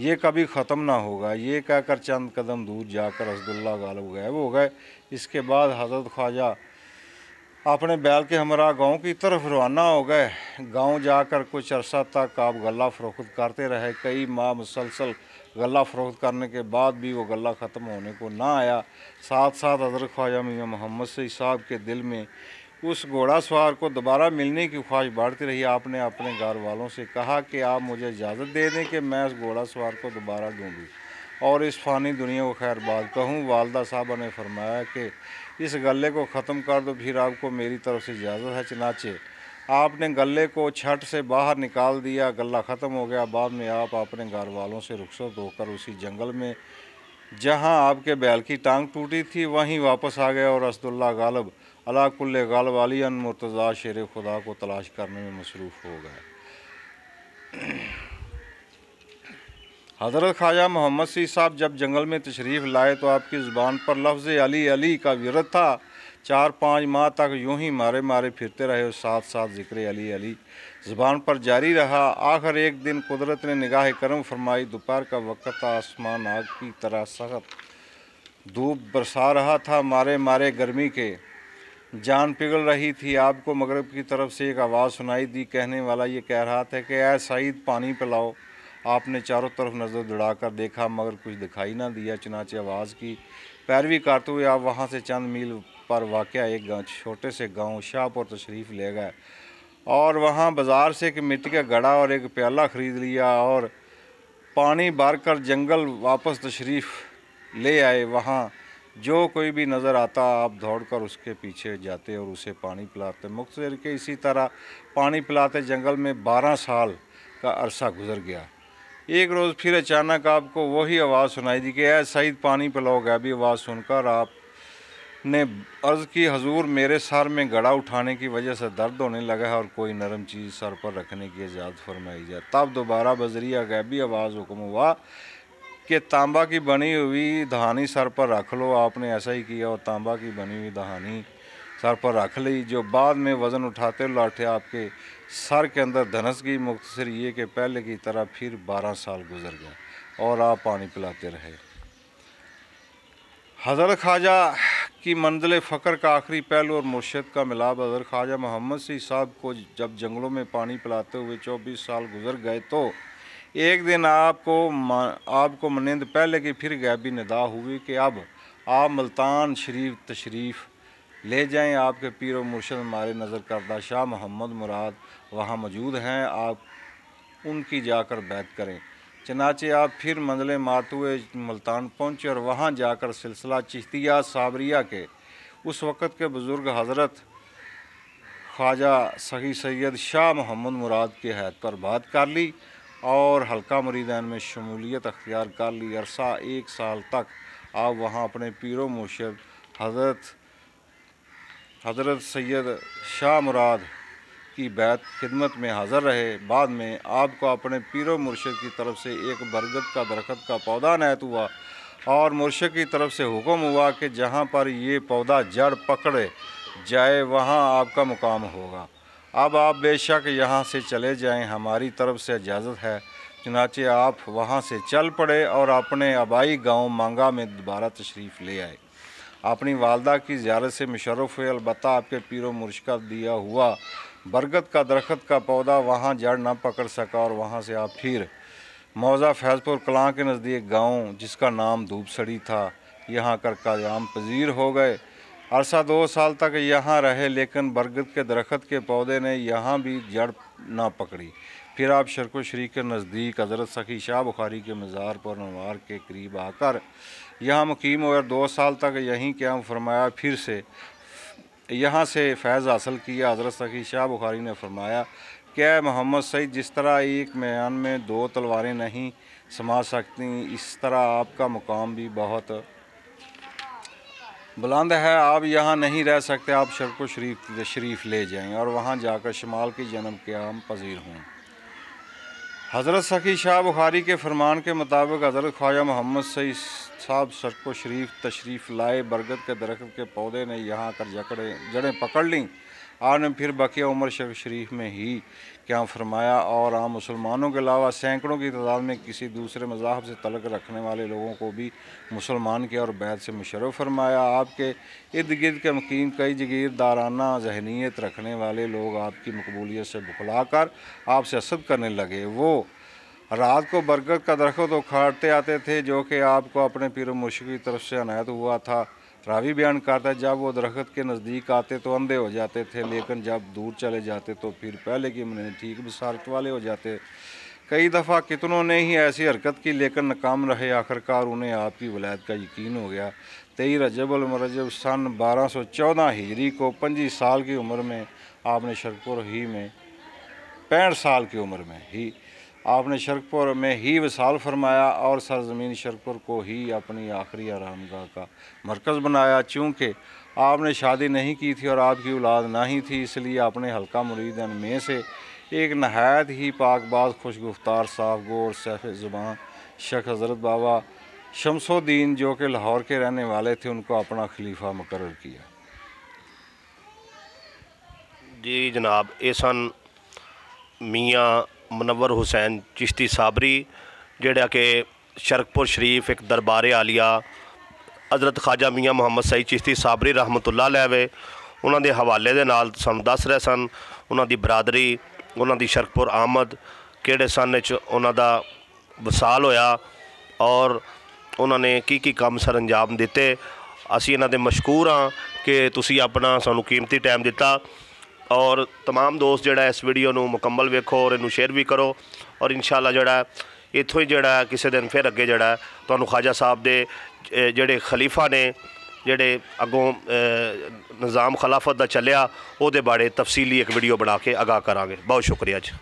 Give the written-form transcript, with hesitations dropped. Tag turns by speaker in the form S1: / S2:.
S1: یہ کبھی ختم نہ ہوگا۔ یہ کہہ کر چند قدم دور جا کر اسداللہ غالب غائب ہو گئے۔ اس کے بعد حضرت خواجہ اپنے بیل کے ہمراہ گاؤں کی طرف روانہ ہو گئے۔ گاؤں جا کر کچھ عرصہ تک آپ غلہ فروخت کرتے رہے۔ کئی ماہ مسلسل غلہ فروخت کرنے کے بعد بھی وہ غلہ ختم ہونے کو نہ آیا۔ ساتھ ساتھ حضرت خواجہ میاں محمد سعید صاحب کے دل میں اس گھوڑا سوار کو دوبارہ ملنے کی خواہش بڑھتی رہی۔ آپ نے اپنے گھر والوں سے کہا کہ آپ مجھے اجازت دے دیں کہ میں اس گھوڑا سوار کو دوبارہ ڈھونڈوں اور اس فانی دنیا کو خیر بات کہوں۔ والدہ صاحبہ نے فرمایا کہ اس غلے کو ختم کر دو، پھر آپ کو میری طرف سے اجازت ہے۔ چنانچہ آپ نے غلے کو چھٹ سے باہر نکال دیا، غلہ ختم ہو گیا۔ بعد میں آپ اپنے گھر والوں سے رخصت ہو کر اسی جنگل میں جہاں آپ کے بیل کی ٹانگ ٹوٹی تھی وہیں واپس آ گئے اور اسداللہ غالب علی کل غالب علی مرتضیٰ شیر خدا کو تلاش کرنے میں مصروف ہو گئے۔ حضرت خواجہ محمد سعید صاحب جب جنگل میں تشریف لائے تو آپ کی زبان پر لفظ علی علی کا ورد تھا۔ 4-5 ماہ تک یوں ہی مارے مارے پھرتے رہے اور ساتھ ساتھ ذکر علی علی زبان پر جاری رہا۔ آخر ایک دن قدرت نے نگاہ کرم فرمائی۔ دوپہر کا وقت تھا، آسمان آگ کی طرح سخت دھوپ برسا رہا تھا، مارے مارے گرمی کے جان پگھل رہی تھی۔ آپ کو مغرب کی طرف سے ایک آواز سنائی دی۔ کہنے والا یہ کہہ رہا تھا کہ اے سعید پانی پلاؤ۔ آپ نے چاروں طرف نظر دوڑا کر دیکھا مگر کچھ دکھائی نہ دیا۔ چنانچہ آواز کی پیروی کرتے ہوئے آپ وہاں سے چند میل پر واقع ایک چھوٹے سے گاؤں شاہ پور تشریف لے گئے اور وہاں بازار سے ایک مٹی کا گھڑا اور ایک پیالہ خرید لیا اور پانی بھر کر جنگل واپس تشریف لے آئے۔ وہاں جو کوئی بھی نظر آتا آپ دوڑ کر اس کے پیچھے جاتے اور اسے پانی پلاتے۔ مختصر کہ اسی طرح پانی پلاتے جنگل میں 12 سال کا عرصہ گزر گیا۔ ایک روز پھر اچانک آپ کو وہی آواز سنائی دی کہ اے سعید پانی پلاؤ۔ غیبی آواز سن کر آپ نے عرض کی حضور میرے سر میں گھڑا اٹھانے کی وجہ سے درد ہونے لگا ہے اور کوئی نرم چیز سر پر رکھنے کی اجازت فرمائی جائے۔ تب دوبارہ بذریعہ غیبی آواز حکم ہوا کہ تانبا کی بنی ہوئی دہانی سر پر رکھ لو۔ آپ نے ایسا ہی کیا اور تانبا کی بنی ہوئی دہانی سر پر رکھ لی جو بعد میں وزن اٹھاتے لاٹھے آپ کے سر کے اندر دھنس گئی۔ مختصر یہ کہ پہلے کی طرح پھر 12 سال گزر گئے اور آپ پانی پلاتے رہے۔ حضرت خواجہ کی منزل فقر کا آخری پہلو اور مرشد کا ملاب۔ حضرت خواجہ محمد سعید صاحب کو جب جنگلوں میں پانی پلاتے ہوئے 24 سال گزر گئے تو ایک دن آپ کو مانند پہلے کی پھر غیبی ندا ہوئی کہ اب آپ ملتان شریف تشریف لے جائیں۔ آپ کے پیر و مرشد ہمارے نظر کردہ شاہ محمد مراد وہاں موجود ہیں، آپ ان کی جا کر بیعت کریں۔ چنانچہ آپ پھر منزلیں مارتے ہوئے ملتان پہنچے اور وہاں جا کر سلسلہ چشتیہ صابریہ کے اس وقت کے بزرگ حضرت خواجہ سخی سید شاہ محمد مراد کے ہیئت پر بات کر لی اور حلقہ مریدین میں شمولیت اختیار کر لی۔ عرصہ 1 سال تک آپ وہاں اپنے پیر و مرشد حضرت سید شاہ مراد کی بیعت خدمت میں حاضر رہے۔ بعد میں آپ کو اپنے پیر و مرشد کی طرف سے ایک برگد کا درخت کا پودا عنایت ہوا اور مرشد کی طرف سے حکم ہوا کہ جہاں پر یہ پودا جڑ پکڑے جائے وہاں آپ کا مقام ہوگا۔ اب آپ بے شک یہاں سے چلے جائیں، ہماری طرف سے اجازت ہے۔ چنانچہ آپ وہاں سے چل پڑے اور اپنے آبائی گاؤں مانگا میں دوبارہ تشریف لے آئے۔ اپنی والدہ کی زیارت سے مشرف ہوئے، البتہ آپ کے پیر و مرشد کا دیا ہوا برگد کا درخت کا پودا وہاں جڑ نہ پکڑ سکا اور وہاں سے آپ پھر موضع فیض پور کلاں کے نزدیک گاؤں جس کا نام دھوپ سڑی تھا یہاں کر قیام پذیر ہو گئے۔ عرصہ 2 سال تک یہاں رہے لیکن برگد کے درخت کے پودے نے یہاں بھی جڑ نہ پکڑی۔ پھر آپ شرک و شریک کے نزدیک حضرت سخی شاہ بخاری کے مزار پر نوار کے قریب آ کر یہاں مقیم ہوئے اور 2 سال تک یہیں قیام فرمایا۔ پھر سے یہاں سے فیض حاصل کیا۔ حضرت سخی شاہ بخاری نے فرمایا کہ اے محمد سعید، جس طرح ایک میان میں 2 تلواریں نہیں سما سکتی اس طرح آپ کا مقام بھی بہت بلند ہے، آپ یہاں نہیں رہ سکتے، آپ شرک و شریف لے جائیں اور وہاں جا کر شمال کی جانب قیام پذیر ہوں۔ حضرت سخی شاہ بخاری کے فرمان کے مطابق حضرت خواجہ محمد سعید صاحب شرک و شریف تشریف لائے۔ برگد کے درخت کے پودے نے یہاں کر جڑیں پکڑ لیں آپ نے پھر بقیہ عمر شریف میں ہی قیام فرمایا اور عام مسلمانوں کے علاوہ سینکڑوں کی تعداد میں کسی دوسرے مذہب سے تعلق رکھنے والے لوگوں کو بھی مسلمان کیا اور بیعت سے مشرف فرمایا۔ آپ کے ارد گرد کے مقیم کئی جگیردارانہ ذہنیت رکھنے والے لوگ آپ کی مقبولیت سے بخلا کر آپ سے حسد کرنے لگے۔ وہ رات کو برکت کا درخت اکھاڑتے آتے تھے جو کہ آپ کو اپنے پیر و مرشد کی طرف سے عنایت ہوا تھا۔ راوی بیان کرتا ہے جب وہ درخت کے نزدیک آتے تو اندھے ہو جاتے تھے، لیکن جب دور چلے جاتے تو پھر پہلے کی منہ ٹھیک بصارت والے ہو جاتے۔ کئی دفعہ کتنوں نے ہی ایسی حرکت کی لیکن ناکام رہے، آخرکار انہیں آپ کی ولایت کا یقین ہو گیا۔ 23 رجب المرجب سن 1214 ہجری کو 25 سال کی عمر میں آپ نے شرکپور ہی میں 65 سال کی عمر میں ہی آپ نے شرکپور میں ہی وصال فرمایا اور سرزمین شرکپور کو ہی اپنی آخری آرام گاہ کا مرکز بنایا۔ چونکہ آپ نے شادی نہیں کی تھی اور آپ کی اولاد نہ ہی تھی، اس لیے اپنے حلقہ مریدان میں سے ایک نہایت ہی پاک باز، خوش گفتار، صاف گو اور سیف زبان شیخ حضرت بابا شمس الدین جو کہ لاہور کے رہنے والے تھے ان کو اپنا خلیفہ مقرر کیا۔
S2: جی جناب، یہ سن میاں منور حسین چشتی صابری جڑا کہ شرکپور شریف ایک دربار عالیہ حضرت خواجہ میاں محمد سعید چشتی صابری رحمت اللہ علیہ وے انہوں دے حوالے دے نال سن دس رہے سن انہوں دی برادری انہوں دی شرکپور آمد کیڑے سن انہوں دا وصال ہویا اور انہوں نے کی کام سر انجام دیتے۔ اسی انہوں دے مشکور ہاں کہ تسی اپنا سانو قیمتی ٹائم دیتا اور تمام دوست جڑا اس ویڈیو نو مکمل ویکھو اور انہوں شیئر بھی کرو اور انشاءاللہ جڑا اتھوں ہی جڑا کسی دن پھر اگے جڑا تانوں خواجہ صاحب دے جڑے خلیفہ نے جڑے اگوں نظام خلافت دا چلیا او دے بارے تفصیلی ایک ویڈیو بنا کے آگاہ کرانگے۔ بہت شکریہ جی۔